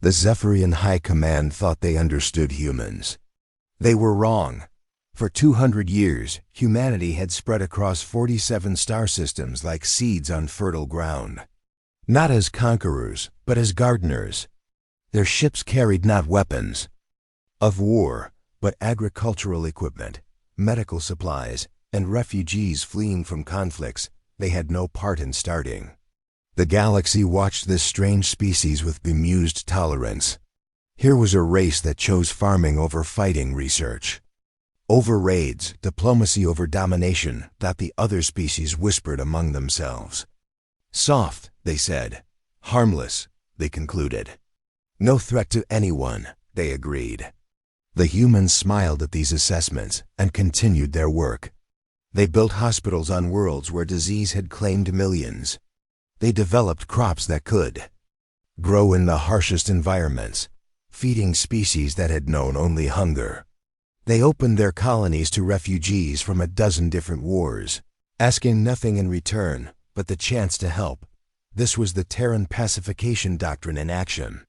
The Zephyrian High Command thought they understood humans. They were wrong. For 200 years, humanity had spread across 47 star systems like seeds on fertile ground. Not as conquerors, but as gardeners. Their ships carried not weapons of war, but agricultural equipment, medical supplies, and refugees fleeing from conflicts they had no part in starting. The galaxy watched this strange species with bemused tolerance. Here was a race that chose farming over fighting research. Over raids, diplomacy over domination, that the other species whispered among themselves. Soft, they said. Harmless, they concluded. No threat to anyone, they agreed. The humans smiled at these assessments and continued their work. They built hospitals on worlds where disease had claimed millions. They developed crops that could grow in the harshest environments, feeding species that had known only hunger. They opened their colonies to refugees from a dozen different wars, asking nothing in return but the chance to help. This was the Terran pacification doctrine in action.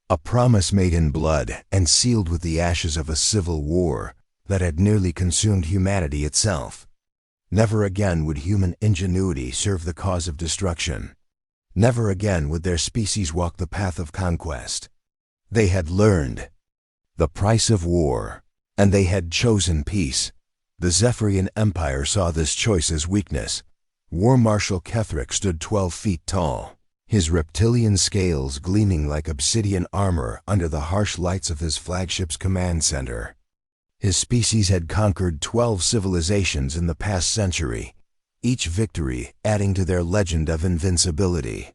A promise made in blood and sealed with the ashes of a civil war that had nearly consumed humanity itself. Never again would human ingenuity serve the cause of destruction. Never again would their species walk the path of conquest. They had learned the price of war, and they had chosen peace. The Zephyrian Empire saw this choice as weakness. War Marshal Ketherick stood 12 feet tall, his reptilian scales gleaming like obsidian armor under the harsh lights of his flagship's command center. His species had conquered 12 civilizations in the past century, each victory adding to their legend of invincibility.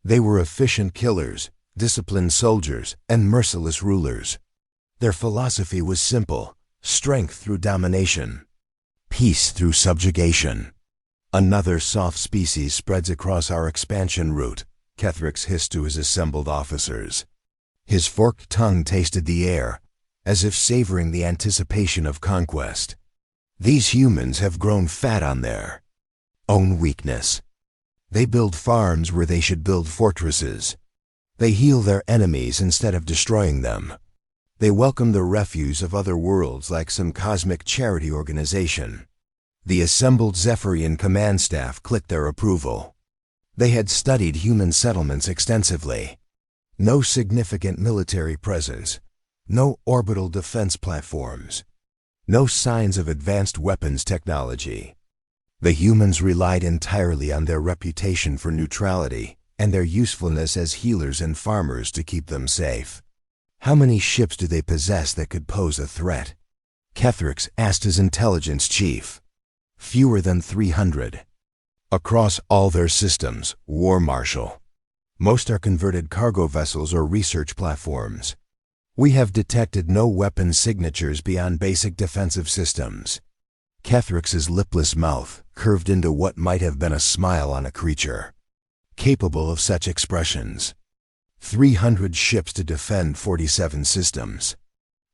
They were efficient killers, disciplined soldiers, and merciless rulers. Their philosophy was simple: strength through domination, peace through subjugation. Another soft species spreads across our expansion route, Ketherick hissed to his assembled officers. His forked tongue tasted the air, as if savoring the anticipation of conquest. These humans have grown fat on their own weakness. They build farms where they should build fortresses. They heal their enemies instead of destroying them. They welcome the refuse of other worlds like some cosmic charity organization. The assembled Zephyrian command staff clicked their approval. They had studied human settlements extensively. No significant military presence. No orbital defense platforms. No signs of advanced weapons technology. The humans relied entirely on their reputation for neutrality and their usefulness as healers and farmers to keep them safe. How many ships do they possess that could pose a threat? Ketherick asked his intelligence chief. Fewer than 300. Across all their systems, War Marshal. Most are converted cargo vessels or research platforms. We have detected no weapon signatures beyond basic defensive systems. Ketherick's lipless mouth curved into what might have been a smile on a creature capable of such expressions. 300 ships to defend 47 systems.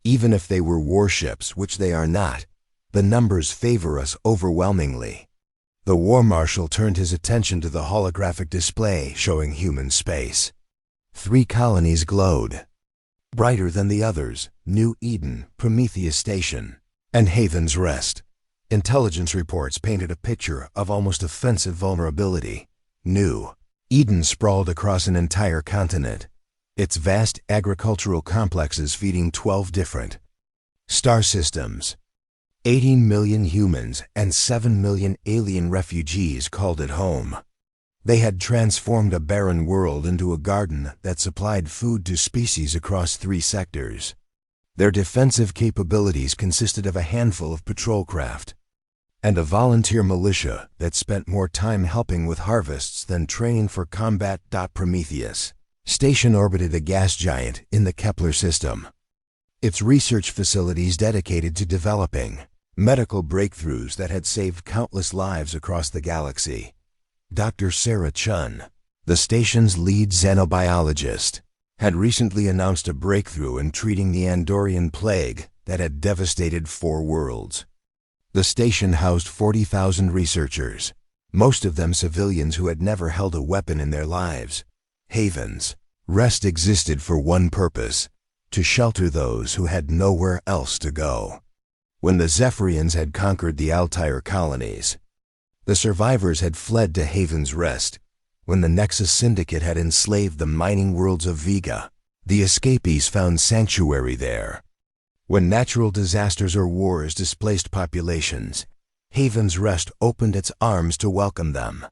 Even if they were warships, which they are not, the numbers favor us overwhelmingly. The War Marshal turned his attention to the holographic display showing human space. 3 colonies glowed. Brighter than the others: New Eden, Prometheus Station, and Haven's Rest. Intelligence reports painted a picture of almost offensive vulnerability. New Eden sprawled across an entire continent, its vast agricultural complexes feeding 12 different star systems. 18 million humans and 7 million alien refugees called it home. They had transformed a barren world into a garden that supplied food to species across 3 sectors. Their defensive capabilities consisted of a handful of patrol craft and a volunteer militia that spent more time helping with harvests than training for combat. Prometheus Station orbited a gas giant in the Kepler system. Its research facilities dedicated to developing medical breakthroughs that had saved countless lives across the galaxy. Dr. Sarah Chun, the station's lead xenobiologist, had recently announced a breakthrough in treating the Andorian plague that had devastated 4 worlds. The station housed 40,000 researchers, most of them civilians who had never held a weapon in their lives. Havens, Rest existed for one purpose: to shelter those who had nowhere else to go. When the Zephyrians had conquered the Altair colonies, the survivors had fled to Haven's Rest. When the Nexus Syndicate had enslaved the mining worlds of Vega, the escapees found sanctuary there. When natural disasters or wars displaced populations, Haven's Rest opened its arms to welcome them.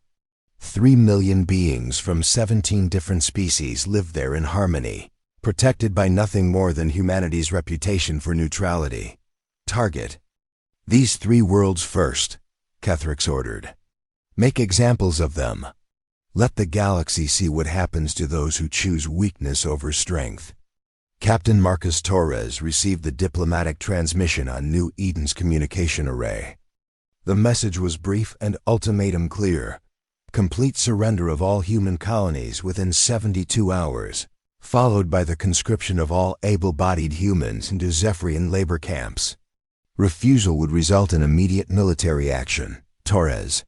3 million beings from 17 different species lived there in harmony, protected by nothing more than humanity's reputation for neutrality. Target these 3 worlds first, Kethrix ordered. Make examples of them. Let the galaxy see what happens to those who choose weakness over strength. Captain Marcus Torres received the diplomatic transmission on New Eden's communication array. The message was brief and ultimatum clear: complete surrender of all human colonies within 72 hours, followed by the conscription of all able-bodied humans into Zephyrian labor camps. Refusal would result in immediate military action. Torres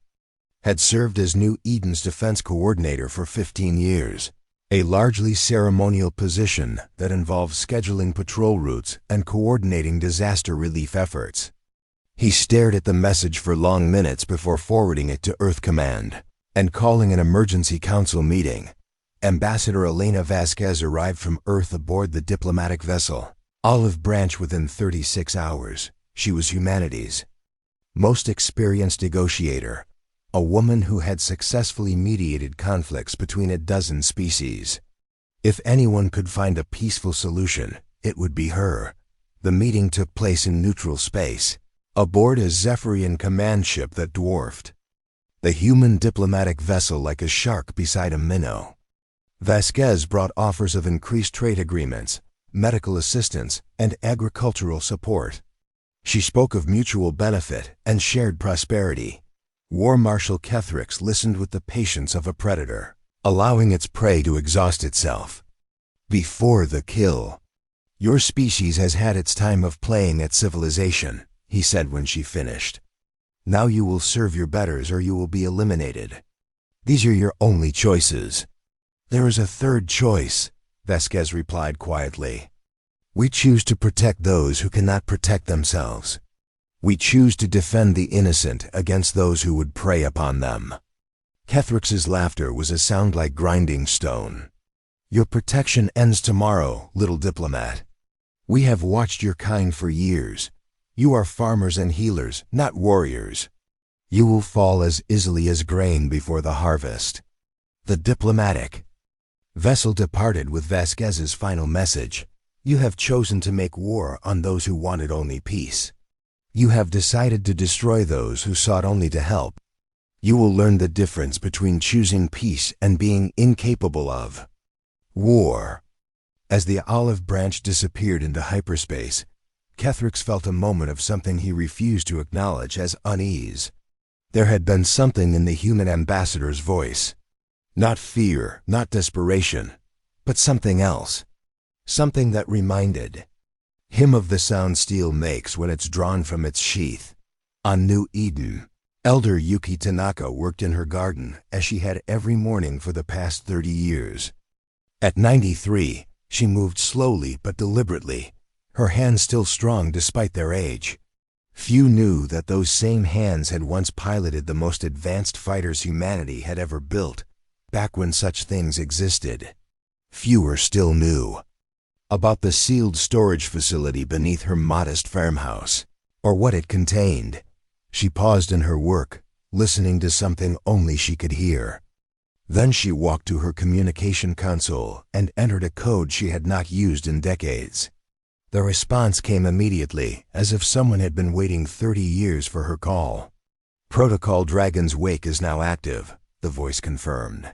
had served as New Eden's defense coordinator for 15 years, a largely ceremonial position that involved scheduling patrol routes and coordinating disaster relief efforts. He stared at the message for long minutes before forwarding it to Earth Command and calling an emergency council meeting. Ambassador Elena Vasquez arrived from Earth aboard the diplomatic vessel Olive Branch within 36 hours. She was humanity's most experienced negotiator, a woman who had successfully mediated conflicts between a dozen species. If anyone could find a peaceful solution, it would be her. The meeting took place in neutral space, aboard a Zephyrian command ship that dwarfed the human diplomatic vessel like a shark beside a minnow. Vasquez brought offers of increased trade agreements, medical assistance, and agricultural support. She spoke of mutual benefit and shared prosperity. War Marshal Kethrix listened with the patience of a predator, allowing its prey to exhaust itself before the kill. "Your species has had its time of playing at civilization," he said when she finished. "Now you will serve your betters or you will be eliminated. These are your only choices." "There is a third choice," Vasquez replied quietly. "We choose to protect those who cannot protect themselves. We choose to defend the innocent against those who would prey upon them." Kethrix's laughter was a sound like grinding stone. "Your protection ends tomorrow, little diplomat. We have watched your kind for years. You are farmers and healers, not warriors. You will fall as easily as grain before the harvest." The diplomatic vessel departed with Vasquez's final message: "You have chosen to make war on those who wanted only peace. You have decided to destroy those who sought only to help. You will learn the difference between choosing peace and being incapable of war." As the olive branch disappeared into hyperspace, Kethrix felt a moment of something he refused to acknowledge as unease. There had been something in the human ambassador's voice. Not fear, not desperation, but something else. Something that reminded him of the sound steel makes when it's drawn from its sheath. On New Eden, Elder Yuki Tanaka worked in her garden as she had every morning for the past 30 years. At 93, she moved slowly but deliberately, her hands still strong despite their age. Few knew that those same hands had once piloted the most advanced fighters humanity had ever built, back when such things existed. Fewer still knew about the sealed storage facility beneath her modest farmhouse, or what it contained. She paused in her work, listening to something only she could hear. Then she walked to her communication console and entered a code she had not used in decades. The response came immediately, as if someone had been waiting 30 years for her call. "Protocol Dragon's Wake is now active," the voice confirmed.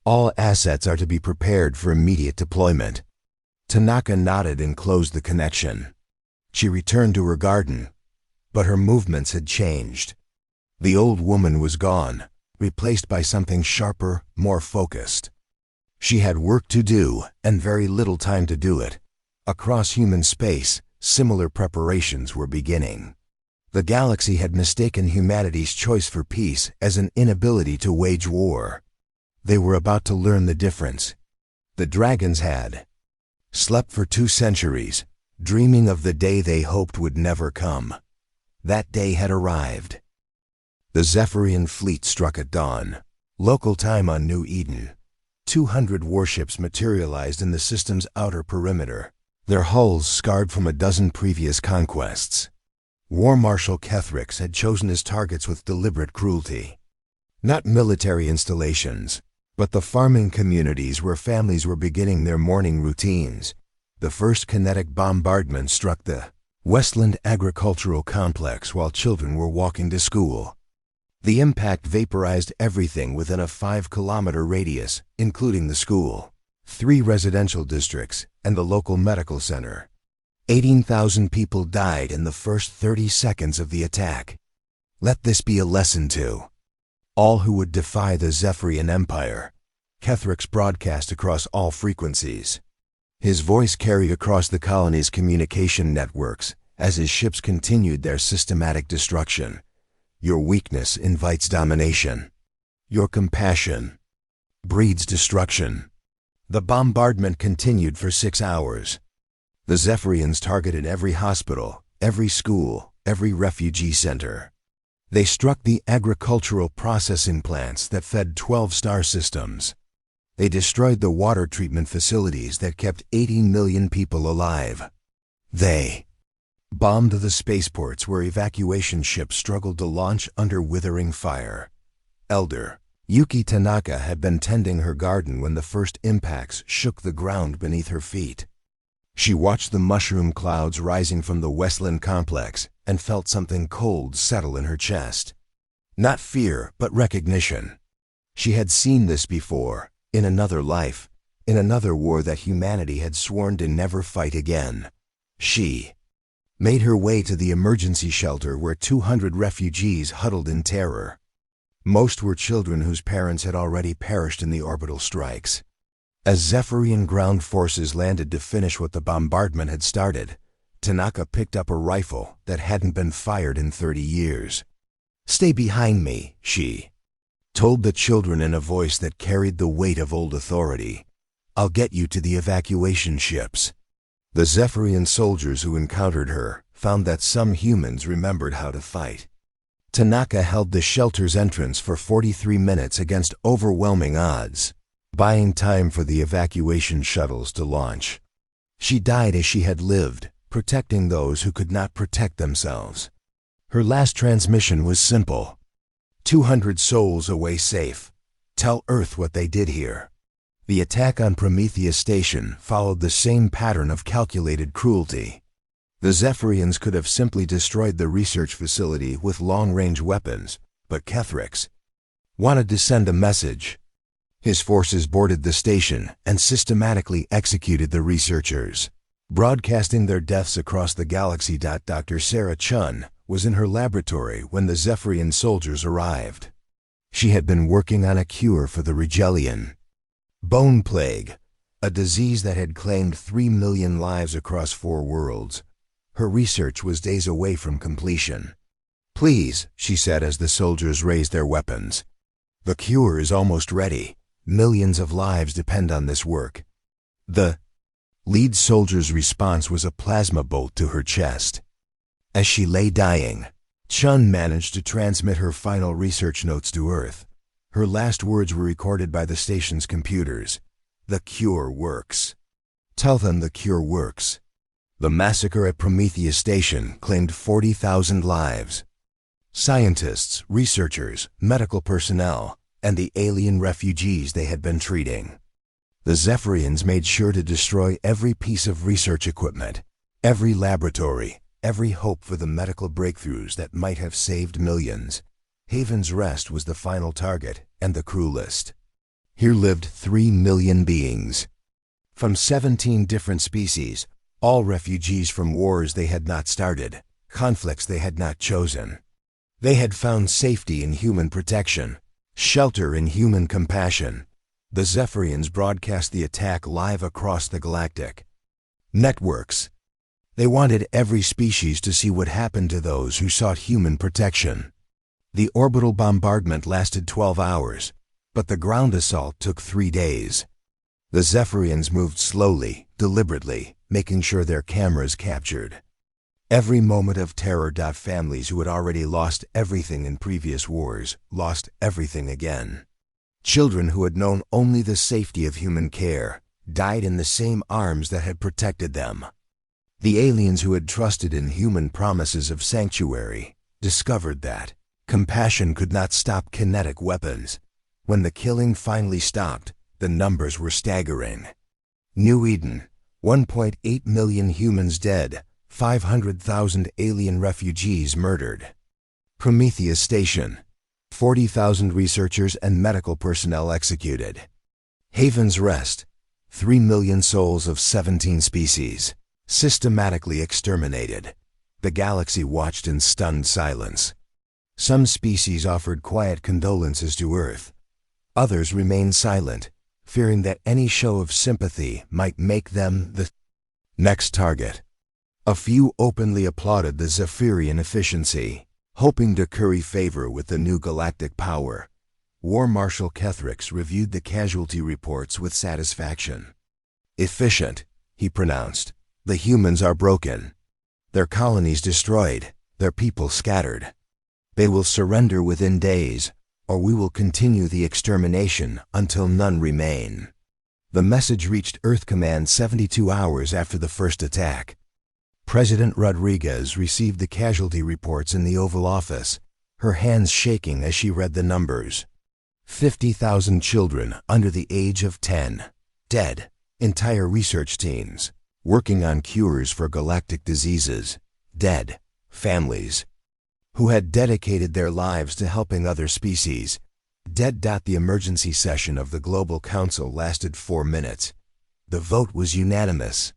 "All assets are to be prepared for immediate deployment." Tanaka nodded and closed the connection. She returned to her garden, but her movements had changed. The old woman was gone, replaced by something sharper, more focused. She had work to do, and very little time to do it. Across human space, similar preparations were beginning. The galaxy had mistaken humanity's choice for peace as an inability to wage war. They were about to learn the difference. The dragons had slept for 2 centuries, dreaming of the day they hoped would never come. That day had arrived. The Zephyrian fleet struck at dawn, local time on New Eden. 200 warships materialized in the system's outer perimeter, their hulls scarred from a dozen previous conquests. War Marshal Kethrix had chosen his targets with deliberate cruelty. Not military installations, but the farming communities where families were beginning their morning routines. The first kinetic bombardment struck the Westland Agricultural Complex while children were walking to school. The impact vaporized everything within a 5-kilometer radius, including the school, 3 residential districts, and the local medical center. 18,000 people died in the first 30 seconds of the attack. Let this be a lesson to all who would defy the Zephyrian Empire. Kethrix broadcast across all frequencies. His voice carried across the colony's communication networks as his ships continued their systematic destruction. Your weakness invites domination. Your compassion breeds destruction. The bombardment continued for 6 hours. The Zephyrians targeted every hospital, every school, every refugee center. They struck the agricultural processing plants that fed 12 star systems. They destroyed the water treatment facilities that kept 80 million people alive. They bombed the spaceports where evacuation ships struggled to launch under withering fire. Elder Yuki Tanaka had been tending her garden when the first impacts shook the ground beneath her feet. She watched the mushroom clouds rising from the Westland complex and felt something cold settle in her chest. Not fear, but recognition. She had seen this before, in another life, in another war that humanity had sworn to never fight again. She made her way to the emergency shelter where 200 refugees huddled in terror. Most were children whose parents had already perished in the orbital strikes. As Zephyrian ground forces landed to finish what the bombardment had started, Tanaka picked up a rifle that hadn't been fired in 30 years. "Stay behind me," she told the children in a voice that carried the weight of old authority. "I'll get you to the evacuation ships." The Zephyrian soldiers who encountered her found that some humans remembered how to fight. Tanaka held the shelter's entrance for 43 minutes against overwhelming odds, buying time for the evacuation shuttles to launch. She died as she had lived, protecting those who could not protect themselves. Her last transmission was simple. 200 souls away safe. Tell Earth what they did here. The attack on Prometheus Station followed the same pattern of calculated cruelty. The Zephyrians could have simply destroyed the research facility with long-range weapons, but Kethrix wanted to send a message. His forces boarded the station and systematically executed the researchers, broadcasting their deaths across the galaxy. Dr. Sarah Chun was in her laboratory when the Zephyrian soldiers arrived. She had been working on a cure for the Rigelian bone plague, a disease that had claimed 3 million lives across 4 worlds. Her research was days away from completion. "Please," she said as the soldiers raised their weapons. "The cure is almost ready. Millions of lives depend on this work." The lead soldier's response was a plasma bolt to her chest. As she lay dying, Chun managed to transmit her final research notes to Earth. Her last words were recorded by the station's computers. "The cure works. Tell them the cure works." The massacre at Prometheus Station claimed 40,000 lives. Scientists, researchers, medical personnel, and the alien refugees they had been treating. The Zephyrians made sure to destroy every piece of research equipment, every laboratory, every hope for the medical breakthroughs that might have saved millions. Haven's Rest was the final target and the cruelest. Here lived 3 million beings, from 17 different species, all refugees from wars they had not started, conflicts they had not chosen. They had found safety in human protection, shelter in human compassion. The Zephyrians broadcast the attack live across the galactic networks. They wanted every species to see what happened to those who sought human protection. The orbital bombardment lasted 12 hours, but the ground assault took 3 days. The Zephyrians moved slowly, deliberately, making sure their cameras captured every moment of terror. Families who had already lost everything in previous wars lost everything again. Children who had known only the safety of human care died in the same arms that had protected them. The aliens who had trusted in human promises of sanctuary discovered that compassion could not stop kinetic weapons. When the killing finally stopped, the numbers were staggering. New Eden, 1.8 million humans dead, 500,000 alien refugees murdered. Prometheus Station, 40,000 researchers and medical personnel executed. Haven's Rest, 3 million souls of 17 species systematically exterminated. The galaxy watched in stunned silence. Some species offered quiet condolences to Earth. Others remained silent, fearing that any show of sympathy might make them the next target. A few openly applauded the Zephyrian efficiency, hoping to curry favor with the new galactic power. War Marshal Kethrix reviewed the casualty reports with satisfaction. "Efficient," he pronounced. "The humans are broken. Their colonies destroyed, their people scattered. They will surrender within days, or we will continue the extermination until none remain." The message reached Earth Command 72 hours after the first attack. President Rodriguez received the casualty reports in the Oval Office, her hands shaking as she read the numbers. 50,000 children under the age of 10, dead. Entire research teams, working on cures for galactic diseases, dead. Families, who had dedicated their lives to helping other species, dead. The emergency session of the Global Council lasted 4 minutes. The vote was unanimous.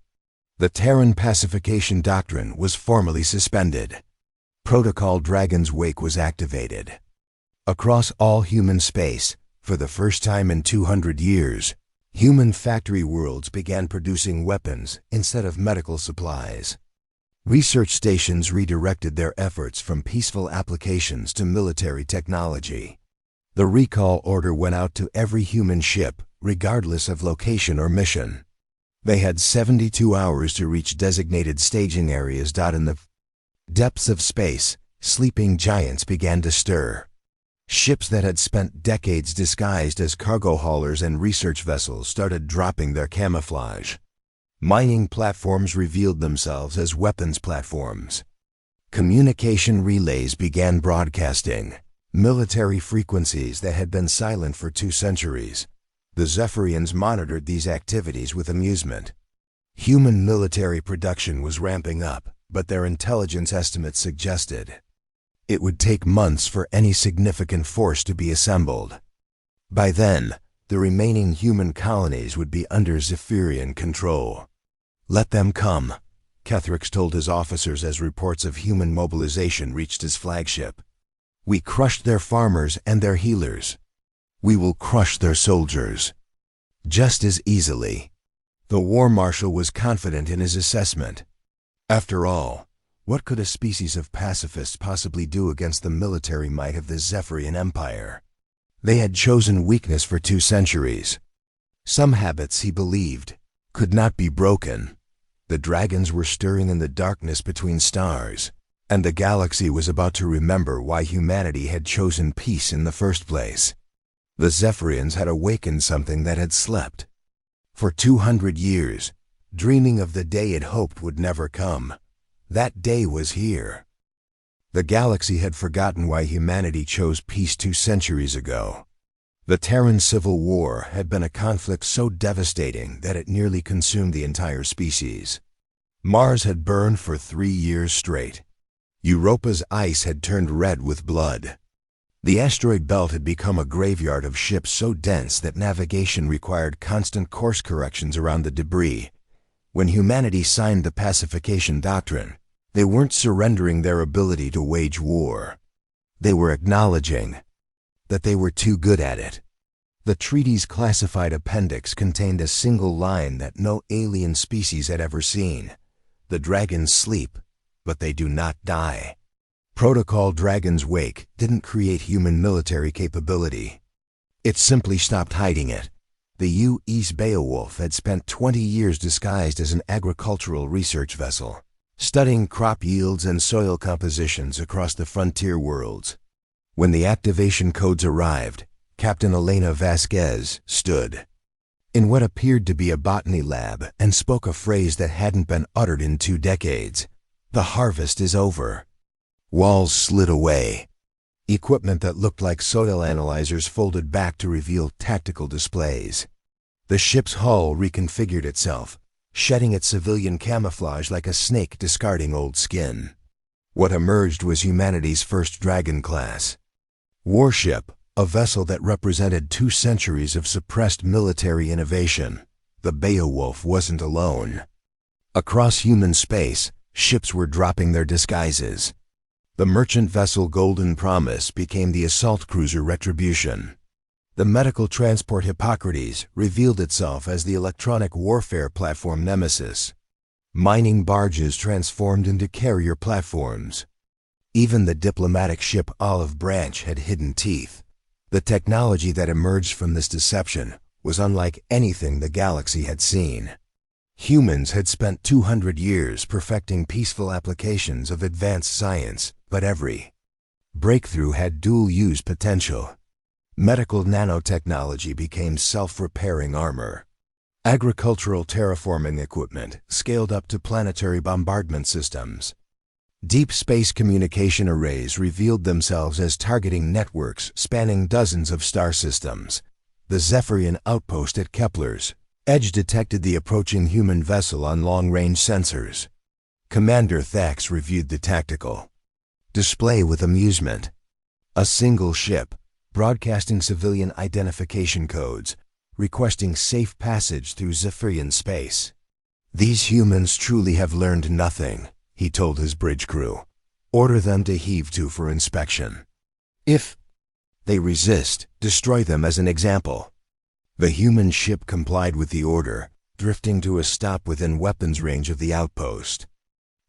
The Terran Pacification Doctrine was formally suspended. Protocol Dragon's Wake was activated. Across all human space, for the first time in 200 years, human factory worlds began producing weapons instead of medical supplies. Research stations redirected their efforts from peaceful applications to military technology. The recall order went out to every human ship, regardless of location or mission. They had 72 hours to reach designated staging areas. In the depths of space, sleeping giants began to stir. Ships that had spent decades disguised as cargo haulers and research vessels started dropping their camouflage. Mining platforms revealed themselves as weapons platforms. Communication relays began broadcasting military frequencies that had been silent for 2 centuries. The Zephyrians monitored these activities with amusement. Human military production was ramping up, but their intelligence estimates suggested it would take months for any significant force to be assembled. By then, the remaining human colonies would be under Zephyrian control. "Let them come," Kethrix told his officers as reports of human mobilization reached his flagship. "We crushed their farmers and their healers. We will crush their soldiers just as easily." The War Marshal was confident in his assessment. After all, what could a species of pacifists possibly do against the military might of the Zephyrian Empire? They had chosen weakness for 2 centuries. Some habits, he believed, could not be broken. The dragons were stirring in the darkness between stars, and the galaxy was about to remember why humanity had chosen peace in the first place. The Zephyrians had awakened something that had slept. For 200 years, dreaming of the day it hoped would never come. That day was here. The galaxy had forgotten why humanity chose peace 2 centuries ago. The Terran Civil War had been a conflict so devastating that it nearly consumed the entire species. Mars had burned for 3 years straight. Europa's ice had turned red with blood. The asteroid belt had become a graveyard of ships so dense that navigation required constant course corrections around the debris. When humanity signed the Pacification Doctrine, they weren't surrendering their ability to wage war. They were acknowledging that they were too good at it. The treaty's classified appendix contained a single line that no alien species had ever seen. "The dragons sleep, but they do not die." Protocol Dragon's Wake didn't create human military capability. It simply stopped hiding it. The U.S. Beowulf had spent 20 years disguised as an agricultural research vessel, studying crop yields and soil compositions across the frontier worlds. When the activation codes arrived, Captain Elena Vasquez stood in what appeared to be a botany lab and spoke a phrase that hadn't been uttered in 2 decades. "The harvest is over." Walls slid away. Equipment that looked like soil analyzers folded back to reveal tactical displays. The ship's hull reconfigured itself, shedding its civilian camouflage like a snake discarding old skin. What emerged was humanity's first Dragon class warship, a vessel that represented 2 centuries of suppressed military innovation. The Beowulf wasn't alone. Across human space, ships were dropping their disguises. The merchant vessel Golden Promise became the assault cruiser Retribution. The medical transport Hippocrates revealed itself as the electronic warfare platform Nemesis. Mining barges transformed into carrier platforms. Even the diplomatic ship Olive Branch had hidden teeth. The technology that emerged from this deception was unlike anything the galaxy had seen. Humans had spent 200 years perfecting peaceful applications of advanced science, but every breakthrough had dual-use potential. Medical nanotechnology became self-repairing armor. Agricultural terraforming equipment scaled up to planetary bombardment systems. Deep space communication arrays revealed themselves as targeting networks spanning dozens of star systems. The Zephyrian outpost at Kepler's Edge detected the approaching human vessel on long-range sensors. Commander Thax reviewed the tactical display with amusement. A single ship, broadcasting civilian identification codes, requesting safe passage through Zephyrian space. "These humans truly have learned nothing," he told his bridge crew. "Order them to heave to for inspection. If they resist, destroy them as an example." The human ship complied with the order, drifting to a stop within weapons range of the outpost.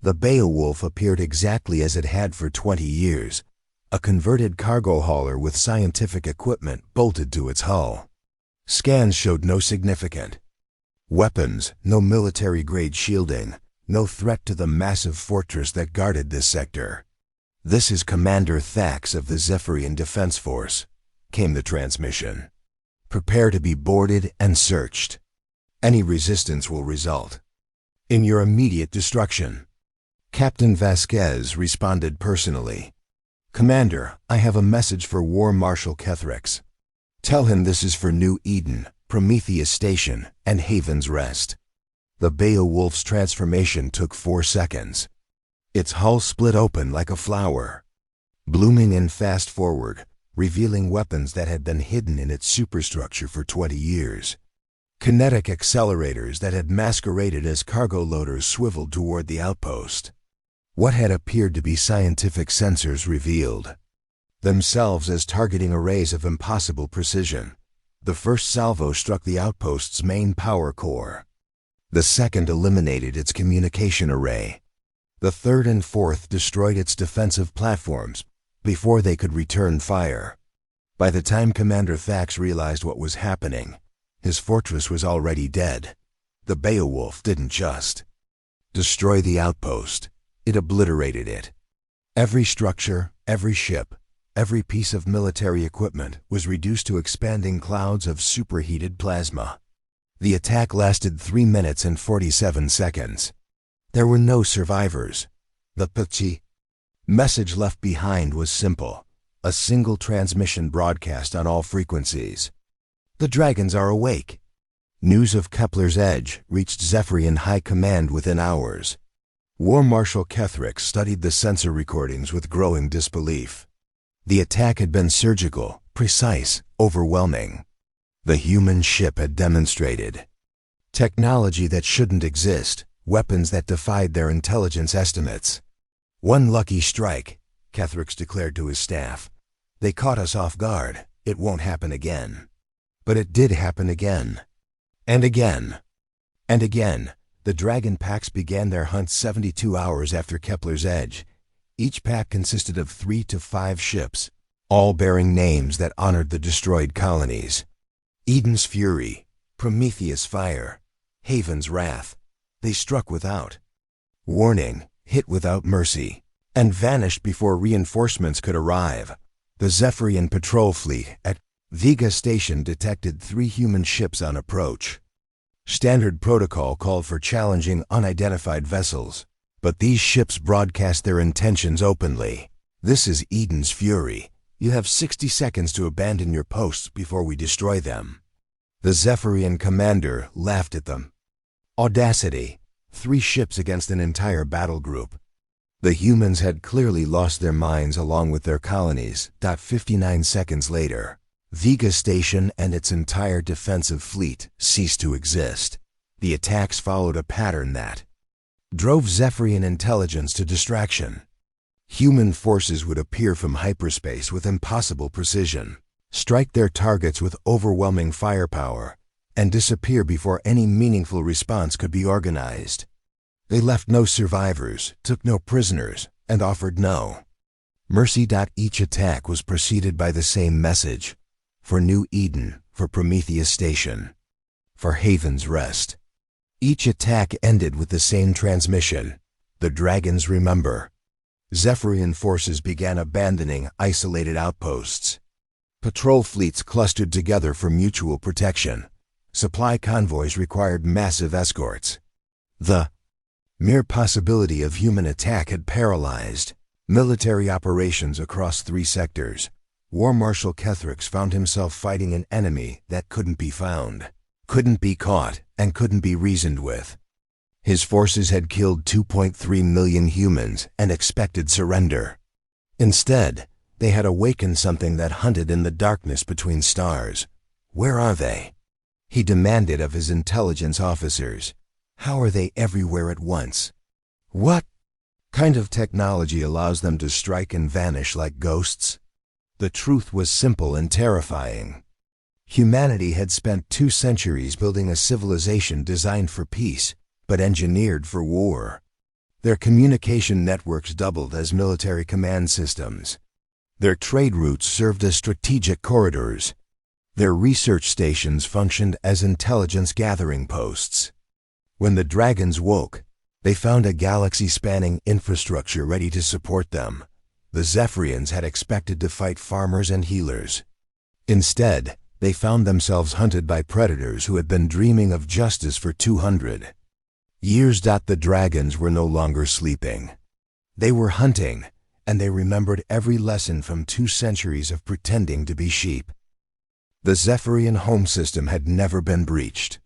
The Beowulf appeared exactly as it had for 20 years, a converted cargo hauler with scientific equipment bolted to its hull. Scans showed no significant weapons, no military-grade shielding, no threat to the massive fortress that guarded this sector. "This is Commander Thax of the Zephyrian Defense Force," came the transmission. "Prepare to be boarded and searched. Any resistance will result in your immediate destruction." Captain Vasquez responded personally. "Commander, I have a message for War Marshal Kethrix. Tell him this is for New Eden, Prometheus Station, and Haven's Rest." The Beowulf's transformation took 4 seconds. Its hull split open like a flower, blooming in fast forward, revealing weapons that had been hidden in its superstructure for 20 years. Kinetic accelerators that had masqueraded as cargo loaders swiveled toward the outpost. What had appeared to be scientific sensors revealed themselves as targeting arrays of impossible precision. The first salvo struck the outpost's main power core. The second eliminated its communication array. The third and fourth destroyed its defensive platforms before they could return fire. By the time Commander Thax realized what was happening, his fortress was already dead. The Beowulf didn't just destroy the outpost, it obliterated it. Every structure, every ship, every piece of military equipment was reduced to expanding clouds of superheated plasma. The attack lasted 3 minutes and 47 seconds. There were no survivors. The Pachi message left behind was simple, a single transmission broadcast on all frequencies. "The dragons are awake." News of Kepler's Edge reached Zephyrian High Command within hours. War Marshal Kethrix studied the sensor recordings with growing disbelief. The attack had been surgical, precise, overwhelming. The human ship had demonstrated technology that shouldn't exist, weapons that defied their intelligence estimates. "One lucky strike," Kethrix declared to his staff. "They caught us off guard. It won't happen again." But it did happen again. And again. And again. The Dragon packs began their hunt 72 hours after Kepler's Edge. Each pack consisted of 3 to 5 ships, all bearing names that honored the destroyed colonies. Eden's Fury, Prometheus fire, Haven's wrath. They struck without warning, hit without mercy, and vanished before reinforcements could arrive. The Zephyrian patrol fleet at Vega Station detected 3 human ships on approach. Standard protocol called for challenging unidentified vessels, but these ships broadcast their intentions openly. "This is Eden's fury. You have 60 seconds to abandon your posts before we destroy them." The Zephyrian commander laughed at them. Audacity. 3 ships against an entire battle group. The humans had clearly lost their minds along with their colonies. 59 seconds later, Vega Station and its entire defensive fleet ceased to exist. The attacks followed a pattern that drove Zephyrian intelligence to distraction. Human forces would appear from hyperspace with impossible precision, strike their targets with overwhelming firepower, and disappear before any meaningful response could be organized. They left no survivors, took no prisoners, and offered no mercy. Each attack was preceded by the same message: for New Eden, for Prometheus Station, for Haven's Rest. Each attack ended with the same transmission: the dragons remember. Zephyrian forces began abandoning isolated outposts. Patrol fleets clustered together for mutual protection. Supply convoys required massive escorts. The mere possibility of human attack had paralyzed military operations across 3 sectors. War Marshal Kethrix found himself fighting an enemy that couldn't be found, couldn't be caught, and couldn't be reasoned with. His forces had killed 2.3 million humans and expected surrender. Instead, they had awakened something that hunted in the darkness between stars. Where are they? He demanded of his intelligence officers. How are they everywhere at once? What kind of technology allows them to strike and vanish like ghosts? The truth was simple and terrifying. Humanity had spent 2 centuries building a civilization designed for peace, but engineered for war. Their communication networks doubled as military command systems. Their trade routes served as strategic corridors. Their research stations functioned as intelligence gathering posts. When the dragons woke, they found a galaxy-spanning infrastructure ready to support them. The Zephyrians had expected to fight farmers and healers. Instead, they found themselves hunted by predators who had been dreaming of justice for 200 years. The dragons were no longer sleeping. They were hunting, and they remembered every lesson from 2 centuries of pretending to be sheep. The Zephyrian home system had never been breached.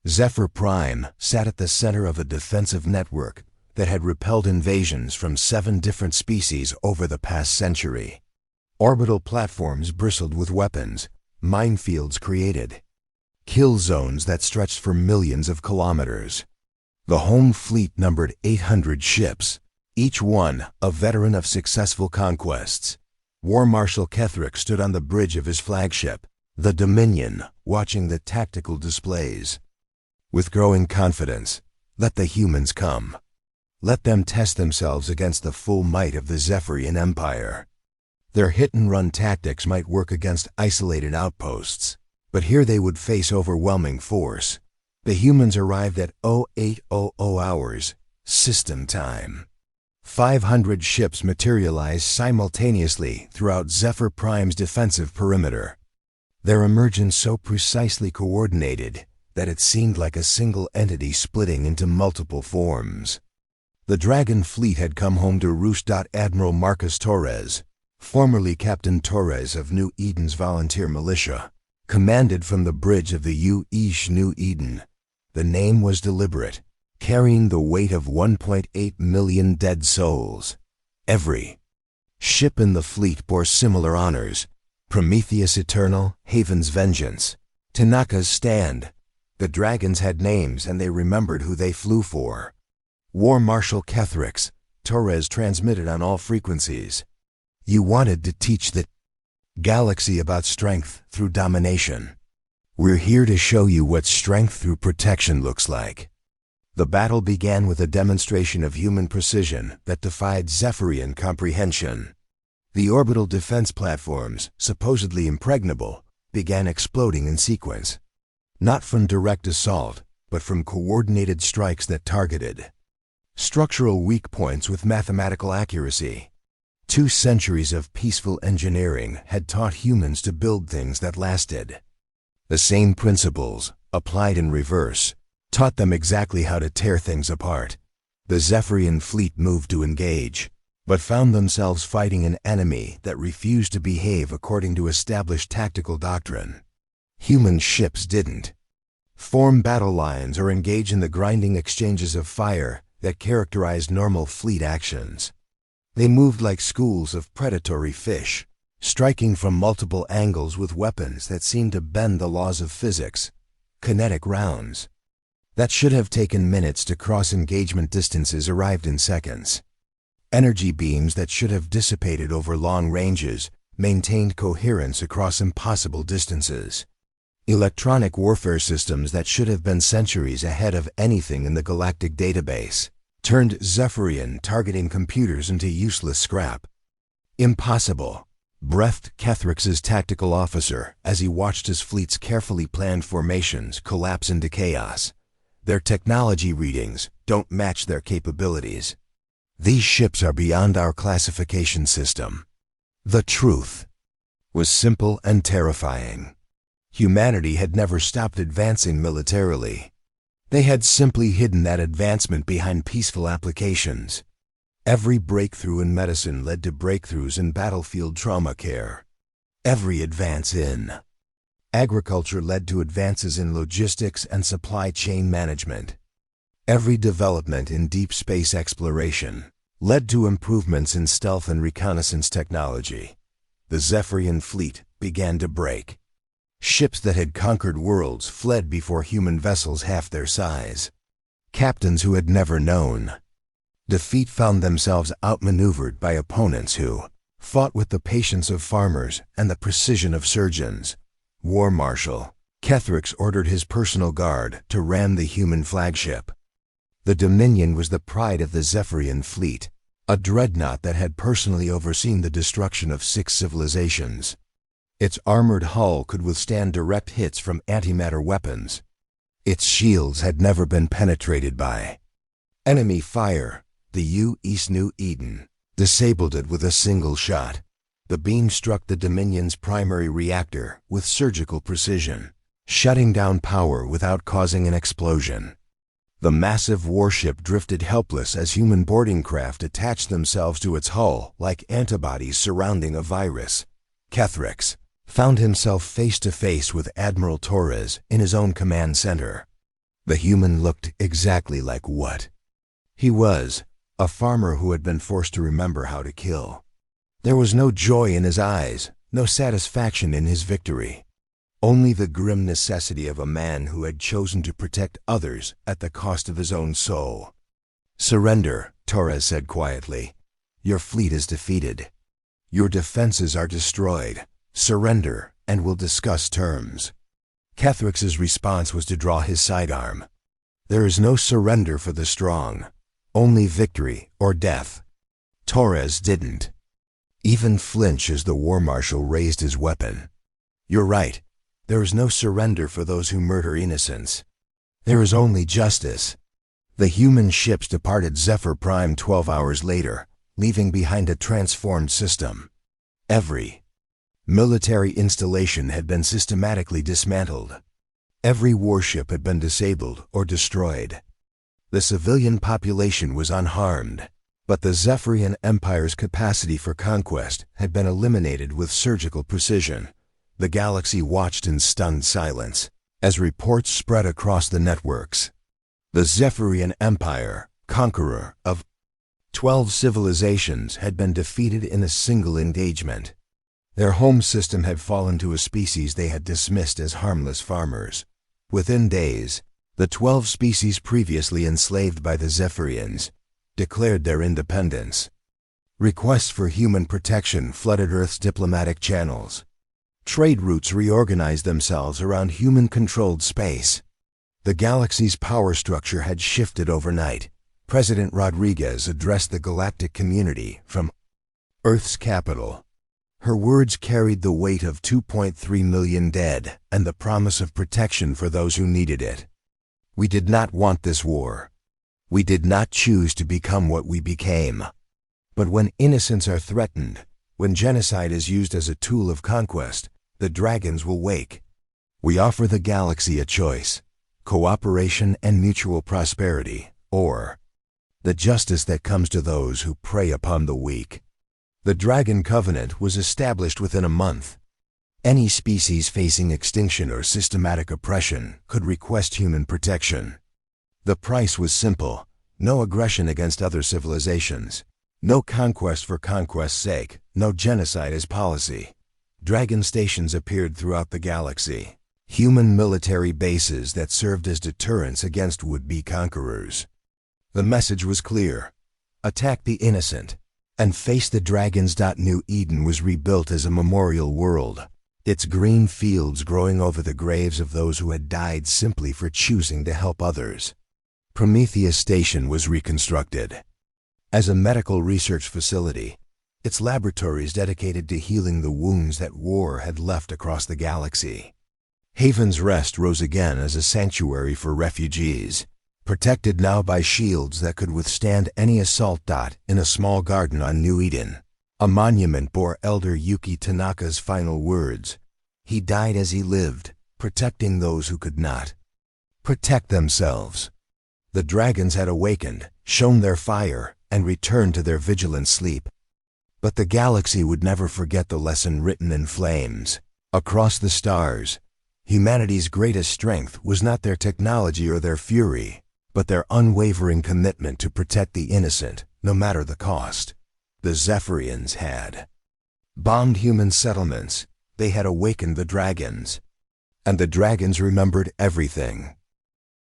Zephyr Prime sat at the center of a defensive network that had repelled invasions from 7 different species over the past century. Orbital platforms bristled with weapons, minefields created, kill zones that stretched for millions of kilometers. The home fleet numbered 800 ships, each one a veteran of successful conquests. War Marshal Kethrix stood on the bridge of his flagship, the Dominion, watching the tactical displays. With growing confidence, let the humans come. Let them test themselves against the full might of the Zephyrian Empire. Their hit-and-run tactics might work against isolated outposts, but here they would face overwhelming force. The humans arrived at 0800 hours, system time. 500 ships materialized simultaneously throughout Zephyr Prime's defensive perimeter. Their emergence so precisely coordinated that it seemed like a single entity splitting into multiple forms. The Dragon fleet had come home to roost. Admiral Marcus Torres, formerly Captain Torres of New Eden's volunteer militia, commanded from the bridge of the U-ish New Eden. The name was deliberate, carrying the weight of 1.8 million dead souls. Every ship in the fleet bore similar honors: Prometheus Eternal, Haven's Vengeance, Tanaka's Stand. The dragons had names and they remembered who they flew for. War Marshal Kethrix, Torres transmitted on all frequencies. You wanted to teach the galaxy about strength through domination. We're here to show you what strength through protection looks like. The battle began with a demonstration of human precision that defied Zephyrian comprehension. The orbital defense platforms, supposedly impregnable, began exploding in sequence. Not from direct assault, but from coordinated strikes that targeted structural weak points with mathematical accuracy. 2 centuries of peaceful engineering had taught humans to build things that lasted. The same principles, applied in reverse, taught them exactly how to tear things apart. The Zephyrian fleet moved to engage, but found themselves fighting an enemy that refused to behave according to established tactical doctrine. Human ships didn't form battle lines or engage in the grinding exchanges of fire that characterized normal fleet actions. They moved like schools of predatory fish, striking from multiple angles with weapons that seemed to bend the laws of physics. Kinetic rounds that should have taken minutes to cross engagement distances arrived in seconds. Energy beams that should have dissipated over long ranges maintained coherence across impossible distances. Electronic warfare systems that should have been centuries ahead of anything in the galactic database turned Zephyrian targeting computers into useless scrap. Impossible, breathed Kethrix's tactical officer as he watched his fleet's carefully planned formations collapse into chaos. Their technology readings don't match their capabilities. These ships are beyond our classification system. The truth was simple and terrifying. Humanity had never stopped advancing militarily. They had simply hidden that advancement behind peaceful applications. Every breakthrough in medicine led to breakthroughs in battlefield trauma care. Every advance in agriculture led to advances in logistics and supply chain management. Every development in deep space exploration led to improvements in stealth and reconnaissance technology. The Zephyrian fleet began to break. Ships that had conquered worlds fled before human vessels half their size. Captains who had never known defeat found themselves outmaneuvered by opponents who fought with the patience of farmers and the precision of surgeons. War Marshal Kethrix ordered his personal guard to ram the human flagship. The Dominion was the pride of the Zephyrian fleet, a dreadnought that had personally overseen the destruction of 6 civilizations. Its armored hull could withstand direct hits from antimatter weapons. Its shields had never been penetrated by enemy fire. The U.S. New Eden disabled it with a single shot. The beam struck the Dominion's primary reactor with surgical precision, shutting down power without causing an explosion. The massive warship drifted helpless as human boarding craft attached themselves to its hull like antibodies surrounding a virus. Kethrix found himself face to face with Admiral Torres in his own command center. The human looked exactly like what he was, a farmer who had been forced to remember how to kill. There was no joy in his eyes, no satisfaction in his victory. Only the grim necessity of a man who had chosen to protect others at the cost of his own soul. "Surrender," Torres said quietly. "Your fleet is defeated. Your defenses are destroyed. Surrender, and we'll discuss terms." Kethrix's response was to draw his sidearm. "There is no surrender for the strong. Only victory or death." Torres didn't even flinch as the War Marshal raised his weapon. "You're right. There is no surrender for those who murder innocents. There is only justice." The human ships departed Zephyr Prime 12 hours later, leaving behind a transformed system. Every military installation had been systematically dismantled. Every warship had been disabled or destroyed. The civilian population was unharmed, but the Zephyrian Empire's capacity for conquest had been eliminated with surgical precision. The galaxy watched in stunned silence as reports spread across the networks. The Zephyrian Empire, conqueror of 12 civilizations, had been defeated in a single engagement. Their home system had fallen to a species they had dismissed as harmless farmers. Within days, the 12 species previously enslaved by the Zephyrians declared their independence. Requests for human protection flooded Earth's diplomatic channels. Trade routes reorganized themselves around human-controlled space. The galaxy's power structure had shifted overnight. President Rodriguez addressed the galactic community from Earth's capital. Her words carried the weight of 2.3 million dead and the promise of protection for those who needed it. We did not want this war. We did not choose to become what we became. But when innocents are threatened, when genocide is used as a tool of conquest, the dragons will wake. We offer the galaxy a choice: cooperation and mutual prosperity, or the justice that comes to those who prey upon the weak. The Dragon Covenant was established within a month. Any species facing extinction or systematic oppression could request human protection. The price was simple: no aggression against other civilizations, no conquest for conquest's sake, no genocide as policy. Dragon stations appeared throughout the galaxy, human military bases that served as deterrents against would-be conquerors. The message was clear: attack the innocent, and face the dragons. New Eden was rebuilt as a memorial world, its green fields growing over the graves of those who had died simply for choosing to help others. Prometheus Station was reconstructed. As a medical research facility, its laboratories dedicated to healing the wounds that war had left across the galaxy. Haven's Rest rose again as a sanctuary for refugees, protected now by shields that could withstand any assault. In a small garden on New Eden, a monument bore Elder Yuki Tanaka's final words. He died as he lived, protecting those who could not protect themselves. The dragons had awakened, shown their fire, and returned to their vigilant sleep. But the galaxy would never forget the lesson written in flames. Across the stars, humanity's greatest strength was not their technology or their fury, but their unwavering commitment to protect the innocent, no matter the cost. The Zephyrians had bombed human settlements. They had awakened the dragons. And the dragons remembered everything.